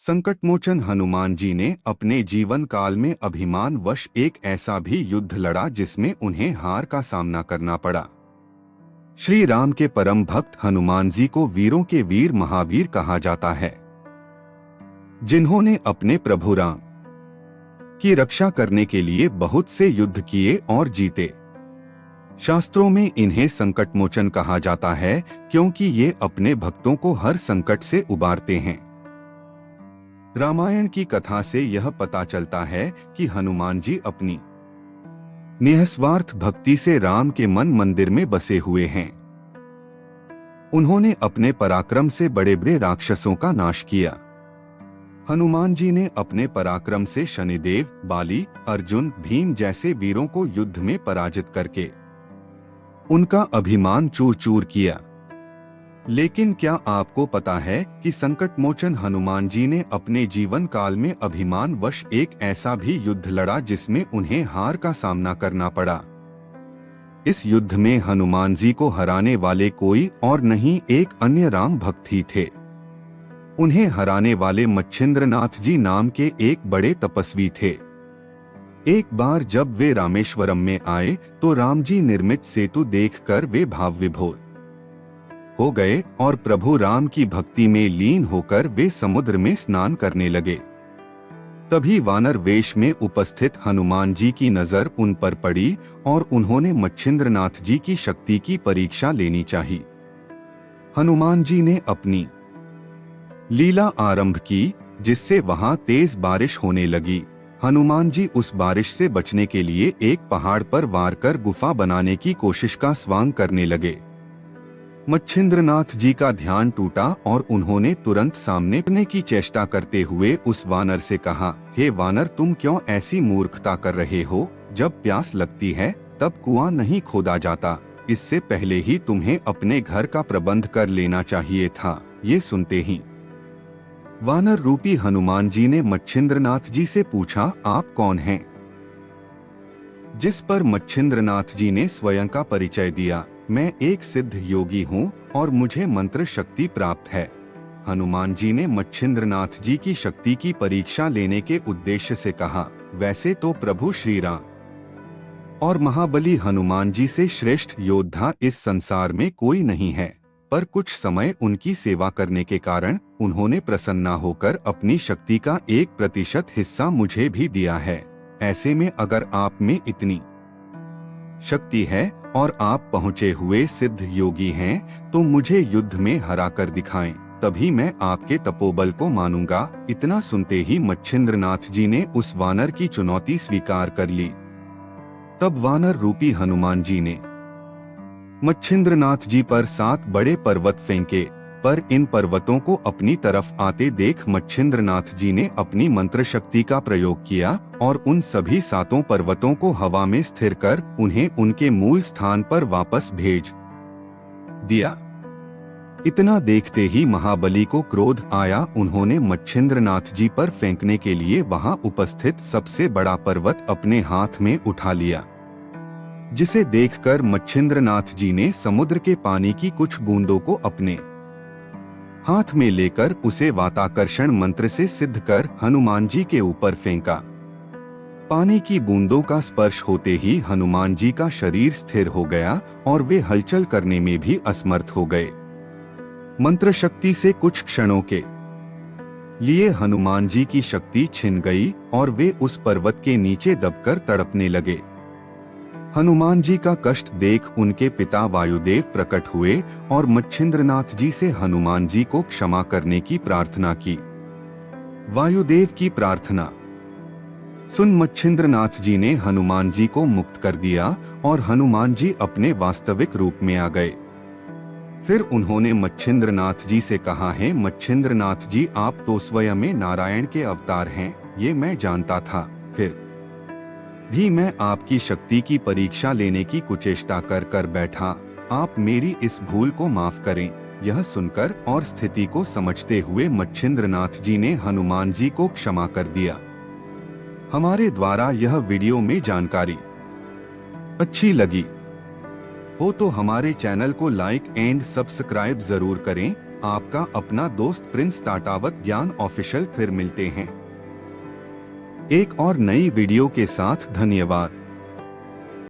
संकटमोचन हनुमान जी ने अपने जीवन काल में अभिमान वश एक ऐसा भी युद्ध लड़ा जिसमें उन्हें हार का सामना करना पड़ा। श्री राम के परम भक्त हनुमान जी को वीरों के वीर महावीर कहा जाता है, जिन्होंने अपने प्रभु राम की रक्षा करने के लिए बहुत से युद्ध किए और जीते। शास्त्रों में इन्हें संकटमोचन कहा जाता है क्योंकि ये अपने भक्तों को हर संकट से उबारते हैं। रामायण की कथा से यह पता चलता है कि हनुमान जी अपनी निस्वार्थ भक्ति से राम के मन मंदिर में बसे हुए हैं। उन्होंने अपने पराक्रम से बड़े बड़े राक्षसों का नाश किया। हनुमान जी ने अपने पराक्रम से शनिदेव, बाली, अर्जुन, भीम जैसे वीरों को युद्ध में पराजित करके उनका अभिमान चूर चूर किया। लेकिन क्या आपको पता है कि संकटमोचन हनुमान जी ने अपने जीवन काल में अभिमान वश एक ऐसा भी युद्ध लड़ा जिसमें उन्हें हार का सामना करना पड़ा। इस युद्ध में हनुमान जी को हराने वाले कोई और नहीं, एक अन्य राम भक्त ही थे। उन्हें हराने वाले मच्छिंद्रनाथ जी नाम के एक बड़े तपस्वी थे। एक बार जब वे रामेश्वरम में आए तो राम जी निर्मित सेतु देखकर वे भाव विभोर हो गए और प्रभु राम की भक्ति में लीन होकर वे समुद्र में स्नान करने लगे। तभी वानर वेश में उपस्थित हनुमान जी की नजर उन पर पड़ी और उन्होंने मच्छिंद्रनाथ जी की शक्ति की परीक्षा लेनी चाहिए। हनुमान जी ने अपनी लीला आरंभ की, जिससे वहां तेज बारिश होने लगी। हनुमान जी उस बारिश से बचने के लिए एक पहाड़ पर वार कर गुफा बनाने की कोशिश का स्वांग करने लगे। मच्छिंद्रनाथ जी का ध्यान टूटा और उन्होंने तुरंत सामने आने की चेष्टा करते हुए उस वानर से कहा, हे वानर, तुम क्यों ऐसी मूर्खता कर रहे हो? जब प्यास लगती है तब कुआं नहीं खोदा जाता। इससे पहले ही तुम्हें अपने घर का प्रबंध कर लेना चाहिए था। ये सुनते ही वानर रूपी हनुमान जी ने मच्छिंद्रनाथ जी से पूछा, आप कौन हैं? जिस पर मच्छिंद्रनाथ जी ने स्वयं का परिचय दिया, मैं एक सिद्ध योगी हूँ और मुझे मंत्र शक्ति प्राप्त है। हनुमान जी ने मच्छिंद्रनाथ जी की शक्ति की परीक्षा लेने के उद्देश्य से कहा, वैसे तो प्रभु श्री राम और महाबली हनुमान जी से श्रेष्ठ योद्धा इस संसार में कोई नहीं है, पर कुछ समय उनकी सेवा करने के कारण उन्होंने प्रसन्न होकर अपनी शक्ति का 1% हिस्सा मुझे भी दिया है। ऐसे में अगर आप में इतनी शक्ति है और आप पहुँचे हुए सिद्ध योगी हैं, तो मुझे युद्ध में हरा कर दिखाएं, तभी मैं आपके तपोबल को मानूंगा। इतना सुनते ही मच्छिंद्रनाथ जी ने उस वानर की चुनौती स्वीकार कर ली। तब वानर रूपी हनुमान जी ने मच्छिंद्रनाथ जी पर 7 बड़े पर्वत फेंके, पर इन पर्वतों को अपनी तरफ आते देख मच्छिंद्रनाथ जी ने अपनी मंत्र शक्ति का प्रयोग किया और उन सभी 7 पर्वतों को हवा में स्थिर कर उन्हें उनके मूल स्थान पर वापस भेज दिया। इतना देखते ही महाबली को क्रोध आया। उन्होंने मच्छिंद्रनाथ जी पर फेंकने के लिए वहां उपस्थित सबसे बड़ा पर्वत अपने हाथ में उठा लिया, जिसे देखकर मच्छिंद्रनाथ जी ने समुद्र के पानी की कुछ बूंदों को अपने हाथ में लेकर उसे वाताकर्षण मंत्र से सिद्ध कर हनुमान जी के ऊपर फेंका। पानी की बूंदों का स्पर्श होते ही हनुमान जी का शरीर स्थिर हो गया और वे हलचल करने में भी असमर्थ हो गए। मंत्र शक्ति से कुछ क्षणों के लिए हनुमान जी की शक्ति छिन गई और वे उस पर्वत के नीचे दबकर तड़पने लगे। हनुमान जी का कष्ट देख उनके पिता वायुदेव प्रकट हुए और मच्छिंद्रनाथ जी से हनुमान जी को क्षमा करने की प्रार्थना की। वायुदेव की प्रार्थना सुन मच्छिंद्रनाथ जी ने हनुमान जी को मुक्त कर दिया और हनुमान जी अपने वास्तविक रूप में आ गए। फिर उन्होंने मच्छिंद्रनाथ जी से कहा, है मच्छिंद्रनाथ जी, आप तो स्वयं नारायण के अवतार हैं, ये मैं जानता था। फिर भी मैं आपकी शक्ति की परीक्षा लेने की कुचेष्टा कर कर बैठा। आप मेरी इस भूल को माफ करें। यह सुनकर और स्थिति को समझते हुए मच्छिंद्रनाथ जी ने हनुमान जी को क्षमा कर दिया। हमारे द्वारा यह वीडियो में जानकारी अच्छी लगी हो तो हमारे चैनल को लाइक एंड सब्सक्राइब जरूर करें। आपका अपना दोस्त प्रिंस टाटावत ज्ञान ऑफिशियल। फिर मिलते हैं एक और नई वीडियो के साथ। धन्यवाद।